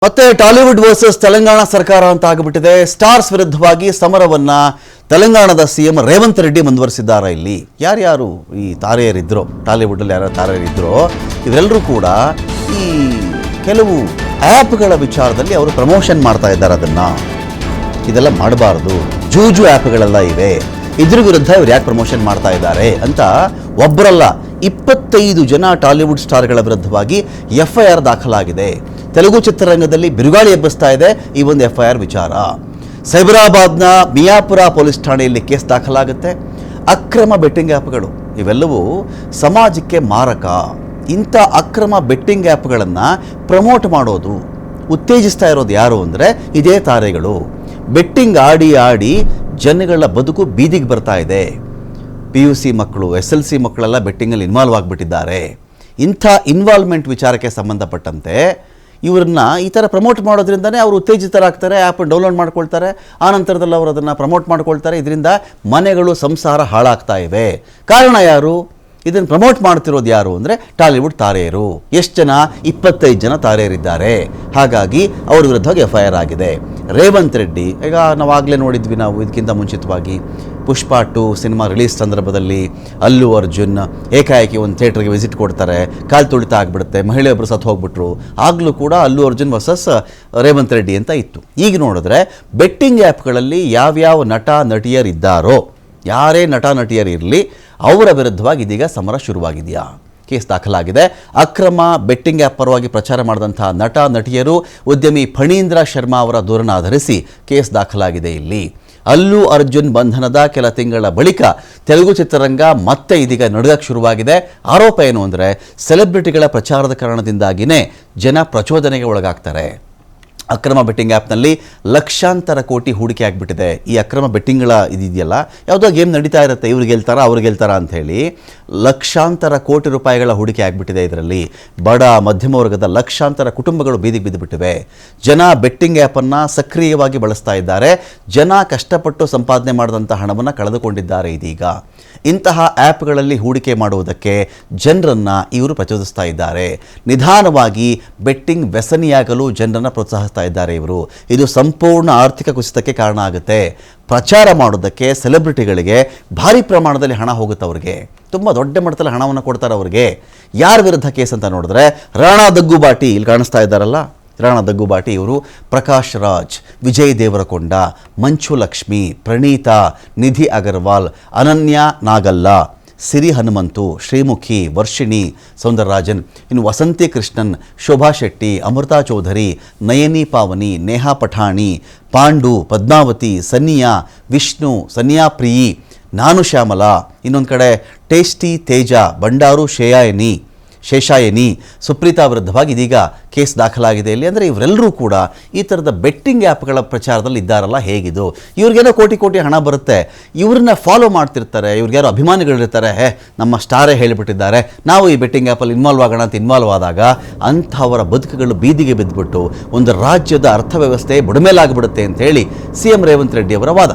ಮತ್ತೆ Tollywood versus Telangana ಸರ್ಕಾರ ಅಂತ ಆಗಿಬಿಟ್ಟಿದೆ. ಸ್ಟಾರ್ಸ್ ವಿರುದ್ಧವಾಗಿ ಸಮರವನ್ನ ತೆಲಂಗಾಣದ ಸಿಎಂ ರೇವಂತ್ ರೆಡ್ಡಿ ಮುಂದುವರಿಸಿದ್ದಾರೆ. ಇಲ್ಲಿ ಯಾರ್ಯಾರು ಈ ತಾರೆಯರಿದ್ರು, ಟಾಲಿವುಡ್ ಅಲ್ಲಿ ಯಾರು ತಾರೆಯರಿದ್ರು, ಇವರೆಲ್ಲರೂ ಕೂಡ ಈ ಕೆಲವು ಆ್ಯಪ್ಗಳ ವಿಚಾರದಲ್ಲಿ ಅವರು ಪ್ರಮೋಷನ್ ಮಾಡ್ತಾ ಇದ್ದಾರೆ. ಇದೆಲ್ಲ ಮಾಡಬಾರ್ದು, ಜೂಜು ಆ್ಯಪ್ಗಳೆಲ್ಲ ಇವೆ, ಇದ್ರ ವಿರುದ್ಧ ಇವ್ರು ಯಾಕೆ ಪ್ರಮೋಷನ್ ಮಾಡ್ತಾ ಇದ್ದಾರೆ ಅಂತ ಒಬ್ಬರಲ್ಲ 25 ಜನ ಟಾಲಿವುಡ್ ಸ್ಟಾರ್ಗಳ ವಿರುದ್ಧವಾಗಿ FIR ದಾಖಲಾಗಿದೆ. ತೆಲುಗು ಚಿತ್ರರಂಗದಲ್ಲಿ ಬಿರುಗಾಳಿ ಎಬ್ಬಿಸ್ತಾ ಇದೆ ಈ ಒಂದು FIR ವಿಚಾರ. ಸೈಬರಾಬಾದ್ನ ಮಿಯಾಪುರ ಪೊಲೀಸ್ ಠಾಣೆಯಲ್ಲಿ ಕೇಸ್ ದಾಖಲಾಗುತ್ತೆ. ಅಕ್ರಮ ಬೆಟ್ಟಿಂಗ್ ಆ್ಯಪ್ಗಳು ಇವೆಲ್ಲವೂ ಸಮಾಜಕ್ಕೆ ಮಾರಕ. ಇಂಥ ಅಕ್ರಮ ಬೆಟ್ಟಿಂಗ್ ಆ್ಯಪ್ಗಳನ್ನು ಪ್ರಮೋಟ್ ಮಾಡೋದು, ಉತ್ತೇಜಿಸ್ತಾ ಇರೋದು ಯಾರು ಅಂದರೆ ಇದೇ ತಾರೆಗಳು. ಬೆಟ್ಟಿಂಗ್ ಆಡಿ ಆಡಿ ಜನಗಳ ಬದುಕು ಬೀದಿಗೆ ಬರ್ತಾ ಇದೆ. PUC ಮಕ್ಕಳು, SLC ಮಕ್ಕಳೆಲ್ಲ ಬೆಟ್ಟಿಂಗಲ್ಲಿ ಇನ್ವಾಲ್ವ್ ಆಗಿಬಿಟ್ಟಿದ್ದಾರೆ. ಇಂಥ ಇನ್ವಾಲ್ವ್ಮೆಂಟ್ ವಿಚಾರಕ್ಕೆ ಸಂಬಂಧಪಟ್ಟಂತೆ ಇವ್ರನ್ನ ಈ ಥರ ಪ್ರಮೋಟ್ ಮಾಡೋದ್ರಿಂದನೇ ಅವರು ಉತ್ತೇಜಿತರಾಗ್ತಾರೆ, ಆ್ಯಪ್ ಡೌನ್ಲೋಡ್ ಮಾಡ್ಕೊಳ್ತಾರೆ, ಆ ನಂತರದಲ್ಲಿ ಅವರು ಅದನ್ನು ಪ್ರಮೋಟ್ ಮಾಡ್ಕೊಳ್ತಾರೆ. ಇದರಿಂದ ಮನೆಗಳು, ಸಂಸಾರ ಹಾಳಾಗ್ತಾ ಇವೆ. ಕಾರಣ ಯಾರು? ಇದನ್ನು ಪ್ರಮೋಟ್ ಮಾಡ್ತಿರೋದು ಯಾರು ಅಂದರೆ ಟಾಲಿವುಡ್ ತಾರೆಯರು. ಎಷ್ಟು ಜನ? 25 ಜನ ತಾರೆಯರಿದ್ದಾರೆ. ಹಾಗಾಗಿ ಅವ್ರ ವಿರುದ್ಧವಾಗಿ FIR ಆಗಿದೆ. ರೇವಂತ್ ರೆಡ್ಡಿ, ಈಗ ನಾವಾಗಲೇ ನೋಡಿದ್ವಿ, ನಾವು ಇದಕ್ಕಿಂತ ಮುಂಚಿತವಾಗಿ ಪುಷ್ಪ 2 ಸಿನಿಮಾ ರಿಲೀಸ್ ಸಂದರ್ಭದಲ್ಲಿ ಅಲ್ಲು ಅರ್ಜುನ್ ಏಕಾಏಕಿ ಒಂದು ಥಿಯೇಟ್ರಿಗೆ ವಿಸಿಟ್ ಕೊಡ್ತಾರೆ, ಕಾಲು ತುಳಿತ ಆಗಿಬಿಡುತ್ತೆ, ಮಹಿಳೆಯೊಬ್ಬರು ಸತ್ತು ಹೋಗ್ಬಿಟ್ರು. ಆಗಲೂ ಕೂಡ ಅಲ್ಲು ಅರ್ಜುನ್ ವರ್ಸಸ್ ರೇವಂತ್ ರೆಡ್ಡಿ ಅಂತ ಇತ್ತು. ಈಗ ನೋಡಿದ್ರೆ ಬೆಟ್ಟಿಂಗ್ ಆ್ಯಪ್ಗಳಲ್ಲಿ ಯಾವ್ಯಾವ ನಟ ನಟಿಯರಿದ್ದಾರೋ, ಯಾರೇ ನಟ ನಟಿಯರಿರಲಿ, ಅವರ ವಿರುದ್ಧವಾಗಿ ಇದೀಗ ಸಮರ ಶುರುವಾಗಿದೆಯಾ? ಕೇಸ್ ದಾಖಲಾಗಿದೆ. ಅಕ್ರಮ ಬೆಟ್ಟಿಂಗ್ ಆ್ಯಪ್ ಪರವಾಗಿ ಪ್ರಚಾರ ಮಾಡಿದಂಥ ನಟ ನಟಿಯರು, ಉದ್ಯಮಿ ಫಣೀಂದ್ರ ಶರ್ಮಾ ಅವರ ದೂರನ್ನು ಆಧರಿಸಿ ಕೇಸ್ ದಾಖಲಾಗಿದೆ. ಇಲ್ಲಿ ಅಲ್ಲು ಅರ್ಜುನ್ ಬಂಧನದ ಕೆಲ ತಿಂಗಳ ಬಳಿಕ ತೆಲುಗು ಚಿತ್ರರಂಗ ಮತ್ತೆ ಇದೀಗ ನಡುಗಕ್ಕೆ ಶುರುವಾಗಿದೆ. ಆರೋಪ ಏನು ಅಂದರೆ ಸೆಲೆಬ್ರಿಟಿಗಳ ಪ್ರಚಾರದ ಕಾರಣದಿಂದಾಗಿಯೇ ಜನ ಪ್ರಚೋದನೆಗೆ ಒಳಗಾಗ್ತಾರೆ. ಅಕ್ರಮ ಬೆಟ್ಟಿಂಗ್ ಆ್ಯಪ್ನಲ್ಲಿ ಲಕ್ಷಾಂತರ ಕೋಟಿ ಹೂಡಿಕೆ ಆಗಿಬಿಟ್ಟಿದೆ. ಈ ಅಕ್ರಮ ಬೆಟ್ಟಿಂಗ್ಗಳ ಇದೆಯಲ್ಲ, ಯಾವುದೋ ಗೇಮ್ ನಡೀತಾ ಇರುತ್ತೆ, ಇವ್ರು ಗೆಲ್ತಾರ ಅವ್ರು ಗೆಲ್ತಾರ ಅಂಥೇಳಿ ಲಕ್ಷಾಂತರ ಕೋಟಿ ರೂಪಾಯಿಗಳ ಹೂಡಿಕೆ ಆಗಿಬಿಟ್ಟಿದೆ. ಇದರಲ್ಲಿ ಬಡ ಮಧ್ಯಮ ವರ್ಗದ ಲಕ್ಷಾಂತರ ಕುಟುಂಬಗಳು ಬೀದಿಗೆ ಬಿದ್ದುಬಿಟ್ಟಿವೆ. ಜನ ಬೆಟ್ಟಿಂಗ್ ಆ್ಯಪನ್ನು ಸಕ್ರಿಯವಾಗಿ ಬಳಸ್ತಾ ಇದ್ದಾರೆ. ಜನ ಕಷ್ಟಪಟ್ಟು ಸಂಪಾದನೆ ಮಾಡಿದಂಥ ಹಣವನ್ನು ಕಳೆದುಕೊಂಡಿದ್ದಾರೆ. ಇದೀಗ ಇಂತಹ ಆ್ಯಪ್ಗಳಲ್ಲಿ ಹೂಡಿಕೆ ಮಾಡುವುದಕ್ಕೆ ಜನರನ್ನು ಇವರು ಪ್ರಚೋದಿಸ್ತಾ ಇದ್ದಾರೆ. ನಿಧಾನವಾಗಿ ಬೆಟ್ಟಿಂಗ್ ವ್ಯಸನಿಯಾಗಲು ಜನರನ್ನು ಪ್ರೋತ್ಸಾಹಿಸ್ತಾ ಇದ್ದಾರೆ ಇವರು. ಇದು ಸಂಪೂರ್ಣ ಆರ್ಥಿಕ ಕುಸಿತಕ್ಕೆ ಕಾರಣ ಆಗುತ್ತೆ. ಪ್ರಚಾರ ಮಾಡೋದಕ್ಕೆ ಸೆಲೆಬ್ರಿಟಿಗಳಿಗೆ ಭಾರಿ ಪ್ರಮಾಣದಲ್ಲಿ ಹಣ ಹೋಗುತ್ತೆ. ಅವ್ರಿಗೆ ತುಂಬ ದೊಡ್ಡ ಮಟ್ಟದಲ್ಲಿ ಹಣವನ್ನು ಕೊಡ್ತಾರೆ ಅವ್ರಿಗೆ. ಯಾರ ವಿರುದ್ಧ ಕೇಸ್ ಅಂತ ನೋಡಿದ್ರೆ ರಾಣಾ ದಗ್ಗುಬಾಟಿ, ಇಲ್ಲಿ ಕಾಣಿಸ್ತಾ ಇದ್ದಾರಲ್ಲ, ರಾಣಾ ದಗ್ಗುಬಾಟಿ ಇವರು ಪ್ರಕಾಶ್ ರಾಜ್, ವಿಜಯ್ ದೇವರಕೊಂಡ, ಮಂಚು ಲಕ್ಷ್ಮಿ, ಪ್ರಣೀತಾ, ನಿಧಿ ಅಗರ್ವಾಲ್, ಅನನ್ಯ ನಾಗಲ್ಲ, ಸಿರಿ ಹನುಮಂತು, ಶ್ರೀಮುಖಿ, ವರ್ಷಿಣಿ ಸೌಂದರರಾಜನ್, ಇನ್ನು ವಸಂತಿ ಕೃಷ್ಣನ್, ಶೋಭಾ ಶೆಟ್ಟಿ, ಅಮೃತಾ ಚೌಧರಿ, ನಯನಿ ಪಾವನಿ, ನೇಹಾ ಪಠಾಣಿ, ಪಾಂಡು, ಪದ್ಮಾವತಿ, ಸನ್ನಿಯಾ, ವಿಷ್ಣು, ಸನ್ನಿಯಾ ಪ್ರಿಯಿ, ನಾನು ಶ್ಯಾಮಲಾ, ಇನ್ನೊಂದು ಕಡೆ ಟೇಸ್ಟಿ ತೇಜ, ಬಂಡಾರು ಶೇಷಾಯನಿ, ಸುಪ್ರೀತಾ ವಿರುದ್ಧವಾಗಿ ಇದೀಗ ಕೇಸ್ ದಾಖಲಾಗಿದೆ. ಇಲ್ಲಿ ಅಂದರೆ ಇವರೆಲ್ಲರೂ ಕೂಡ ಈ ಥರದ ಬೆಟ್ಟಿಂಗ್ ಆ್ಯಪ್ಗಳ ಪ್ರಚಾರದಲ್ಲಿ ಇದ್ದಾರಲ್ಲ. ಹೇಗಿದು? ಇವ್ರಿಗೇನೋ ಕೋಟಿ ಕೋಟಿ ಹಣ ಬರುತ್ತೆ, ಇವ್ರನ್ನ ಫಾಲೋ ಮಾಡ್ತಿರ್ತಾರೆ, ಇವ್ರಿಗ್ಯಾರೋ ಅಭಿಮಾನಿಗಳಿರ್ತಾರೆ, ನಮ್ಮ ಸ್ಟಾರೇ ಹೇಳಿಬಿಟ್ಟಿದ್ದಾರೆ, ನಾವು ಈ ಬೆಟ್ಟಿಂಗ್ ಆ್ಯಪಲ್ಲಿ ಇನ್ವಾಲ್ವ್ ಆಗೋಣ ಅಂತ ಇನ್ವಾಲ್ವ್ ಆದಾಗ ಅಂಥವರ ಬದುಕುಗಳು ಬೀದಿಗೆ ಬಿದ್ದುಬಿಟ್ಟು ಒಂದು ರಾಜ್ಯದ ಅರ್ಥವ್ಯವಸ್ಥೆ ಬುಡಮೇಲಾಗಿಬಿಡುತ್ತೆ ಅಂತ ಹೇಳಿ CM ರೇವಂತ್ ರೆಡ್ಡಿ ಅವರ ವಾದ.